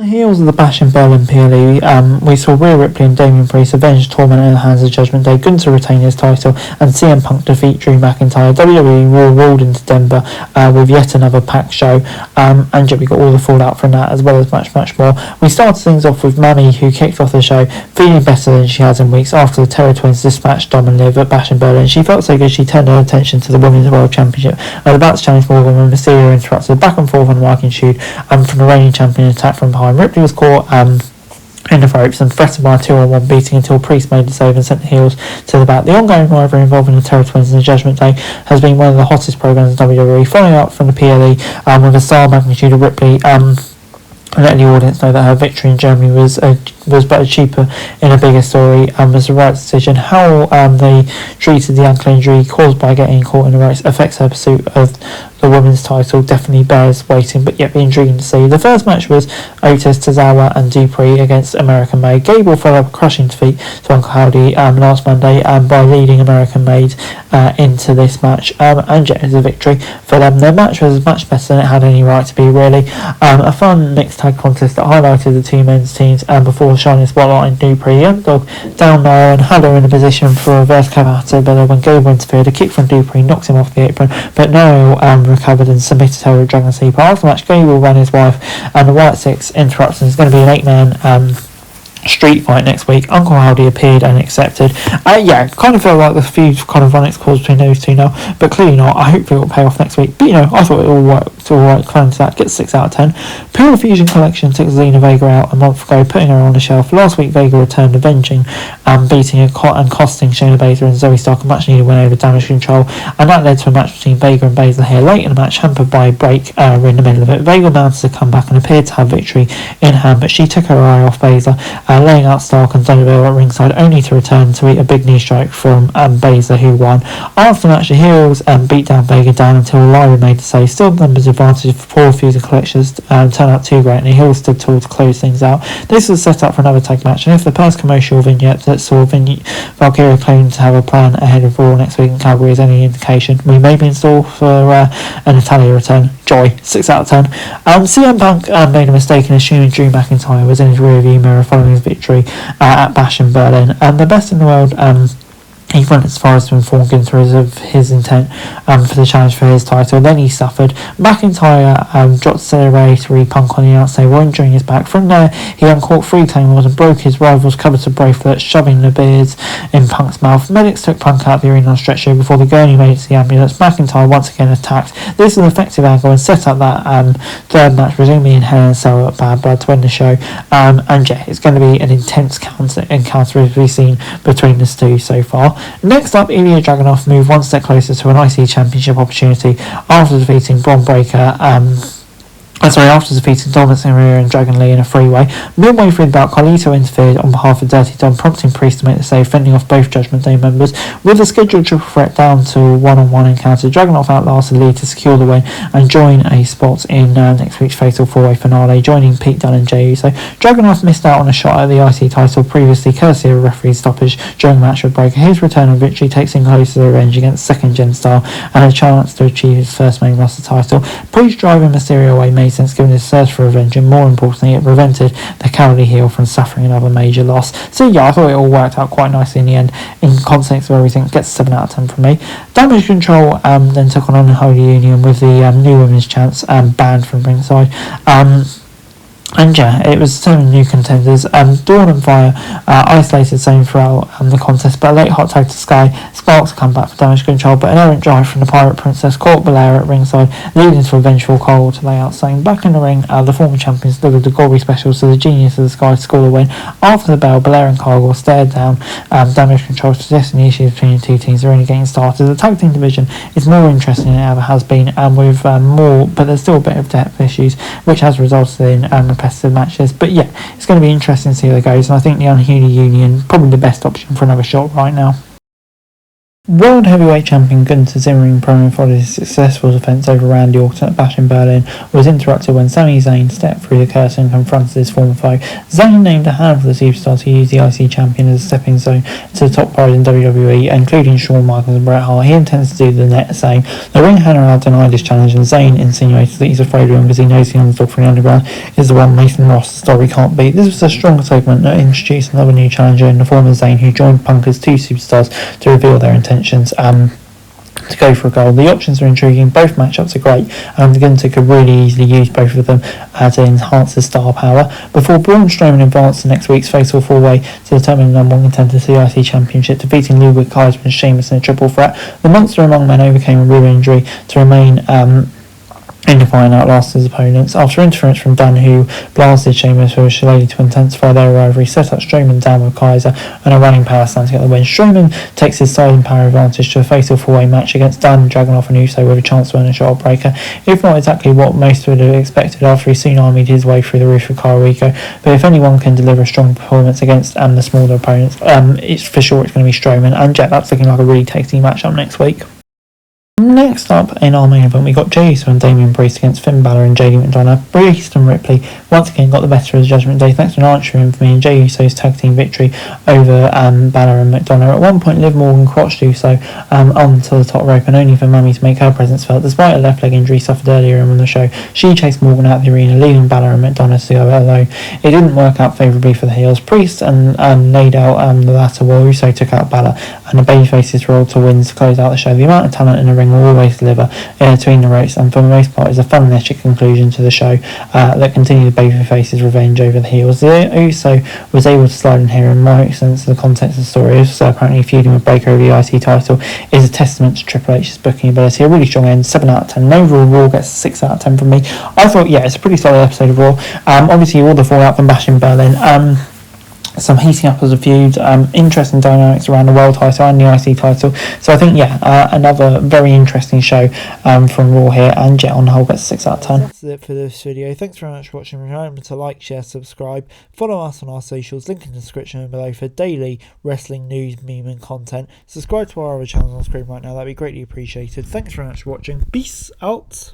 heels of the Bashinberlin PLE, we saw Rhea Ripley and Damian Priest avenge torment in the hands of Judgment Day, Gunther retain his title, and CM Punk defeat Drew McIntyre. WWE Raw rolled into Denver with yet another packed show, and we got all the fallout from that, as well as much more. We started things off with Manny, who kicked off the show feeling better than she has in weeks after the Terror Twins dispatched Dom and Liv at Bashinberlin. She felt so good she turned her attention to the Women's World Championship and about to challenge Morgan when Mysterio interrupted back and forth on the mic and shoot, and from the reigning champion attack from behind. Ripley was caught in the ropes and threatened by a 2-on-1 beating until Priest made the save and sent the heels to the back. The ongoing rivalry involving the Terror Twins and the Judgment Day has been one of the hottest programs in WWE, following up from the PLE with a star magnitude of Ripley letting the audience know that her victory in Germany was better cheaper in a bigger story and was the right decision. How they treated the ankle injury caused by getting caught in the ropes affects her pursuit of the women's title definitely bears waiting, but yet be intriguing to see. The first match was Otis, Tozawa and Dupree against American Made. Gable followed up a crushing defeat to Uncle Howdy last Monday by leading American Made into this match, and yet it was a victory for them. Their match was much better than it had any right to be, really. A fun mixed tag contest that highlighted the two men's teams before shining a spotlight on Dupree. Young Dog down low and had her in a position for a reverse Cavato, but when Gable interfered, a kick from Dupree knocked him off the apron, but Noel recovered and submitted her with Dragon Sleeper. After the match, Gable ran his wife and the White Six interrupts, and it's going to be an 8-man street fight next week. Uncle Howdy appeared and accepted. Kind of felt like the feud kind of run its course between those two now, but clearly not. I hope it will pay off next week. But I thought it all worked alright. Climbed to that, gets 6 out of 10. Pure Fusion Collection took Zelina Vega out a month ago, putting her on the shelf. Last week, Vega returned, avenging, beating and costing Shayna Baszler and Zoe Stark a much needed win over Damage Control, and that led to a match between Vega and Baszler here. Late in the match, hampered by a break in the middle of it, Vega mounted a comeback and appeared to have victory in hand, but she took her eye off Baszler, laying out Stark and Donovan at ringside, only to return to eat a big knee strike from Baszler, who won. After the match, the heroes beat down Vega down until Lyra made the save. Still, the numbers advantage for poor Fusion Collections turned out too great, and the heroes stood tall to close things out. This was set up for another tag match, and if the past commercial vignette that saw Valkyria claim to have a plan ahead of Raw next week in Calgary is any indication, we may be in store for an Natalia return. Joy, 6 out of 10. CM Punk made a mistake in assuming Drew McIntyre was in his rearview mirror following his victory at Bashinberlin, and the best in the world he went as far as to inform Gunther of his intent for the challenge for his title. Then he suffered. McIntyre dropped celebratory Punk on the outside, injuring his back. From there, he uncaught 3 claymores and broke his rival's coveted bracelet, shoving the beards in Punk's mouth. Medics took Punk out of the arena on stretcher before the gurney made it to the ambulance. McIntyre once again attacked. This is an effective angle and set up that third match, presumably in Hell in a Cell at Bad Blood, to win the show. It's going to be an intense encounter as we've seen between the two so far. Next up, Ilya Dragunov moved one step closer to an IC Championship opportunity after defeating Braun Breaker. After defeating Dominus Maria and Dragon Lee in a freeway. Midway through the bout, Carlito interfered on behalf of Dirty Dom, prompting Priest to make the save, fending off both Judgment Day members. With the scheduled triple threat down to a one-on-one encounter, Dragunov outlasted Lee to secure the win and join a spot in next week's Fatal 4-Way finale, joining Pete Dunne and Jey Uso. Dragunov missed out on a shot at the IC title previously, courtesy of a referee stoppage during the match with Breaker. His return on victory takes him close to the revenge against second gen style and a chance to achieve his first main roster title. Priest driving Mysterio away made sense given his search for revenge, and more importantly, it prevented the cowardly heel from suffering another major loss. So I thought it all worked out quite nicely in the end. In context of everything, it gets 7 out of 10 from me. Damage Control then took on Unholy Union with the new women's champs banned from ringside. It was 7 new contenders. Dawn and Fire isolated same throughout the contest, but a late hot tag to Sky sparks a comeback for Damage Control, but an errant drive from the Pirate Princess caught Belair at ringside, leading to a vengeful Cole to lay out saying. Back in the ring, the former champions delivered the Gory specials to the Genius of the Sky to score the win. After the bell, Belair and Cargill stared down Damage Control, suggesting the issues between the two teams are only getting started. The tag team division is more interesting than it ever has been, and with more, but there's still a bit of depth issues, which has resulted in repetitive matches. But it's going to be interesting to see how it goes, and I think the Unholy Union probably the best option for another shot right now. World Heavyweight Champion Gunther Zimmerman promo followed his successful defence over Randy Orton at Bashinberlin was interrupted when Sami Zayn stepped through the curtain and confronted his former foe. Zayn named a handful of superstars to use the IC champion as a stepping stone to the top prize in WWE, including Shawn Michaels and Bret Hart. He intends to do the same. The ring general denied his challenge, and Zayn insinuated that he's afraid of him because he knows the underdog from the underground is the one Mason Ross' story can't beat. This was a strong segment that introduced another new challenger in the form of Zayn, who joined Punk as two superstars to reveal their intentions to go for a goal. The options are intriguing, both matchups are great, and Gunther could really easily use both of them to enhance his star power. Before Braun Strowman advanced to next week's Fatal 4-Way to determine the number one contender to the IC Championship, defeating Ludwig Kaiser and Sheamus in a triple threat, the Monster Among Men overcame a rib injury to remain in the final outlast his opponents. After interference from Dan, who blasted Sheamus for a shillelagh to intensify their rivalry, set up Strowman down with Kaiser and a running power slam to get the win. Strowman takes his size and power advantage to a fatal four-way match against Dan, Dragunov and Uso with a chance to earn a shot breaker, if not exactly what most would have expected after he soon armied his way through the roof with Cairo Rico. But if anyone can deliver a strong performance against the smaller opponents, it's for sure it's going to be Strowman. And Jet, that's looking like a really tasty matchup next week. Next up in our main event, we got Jey Uso and Damian Priest against Finn Balor and JD McDonough. Priest and Ripley once again got the better of the Judgment Day thanks to an answering for me and Jey Uso's tag team victory over Balor and McDonough. At one point, Liv Morgan crotched Uso onto the top rope, and only for Mummy to make her presence felt. Despite a left leg injury suffered earlier on the show, she chased Morgan out of the arena, leaving Balor and McDonough to go alone. It didn't work out favourably for the heels. Priest and laid out the latter, while Uso took out Balor, and the babyfaces rolled to wins to close out the show. The amount of talent in the ring will always deliver between the ropes, and for the most part is a fun and conclusion to the show that continued the babyfaces' revenge over the heels. The Uso was able to slide in here, in my sense the context of the story, so apparently feuding with Baker over the IC title is a testament to Triple H's booking ability. A really strong end, 7 out of 10. Overall, Raw gets 6 out of 10 from me. I thought, yeah, it's a pretty solid episode of Raw. Obviously all the fallout from Bashinberlin, some heating up as a feud, interesting dynamics around the world title and the IC title. So I think, another very interesting show from Raw here, and Jet on the whole gets 6 out of 10. That's it for this video. Thanks very much for watching. Remember to like, share, subscribe, follow us on our socials, link in the description below for daily wrestling news, meme and content. Subscribe to our other channels on screen right now, that'd be greatly appreciated. Thanks very much for watching. Peace out.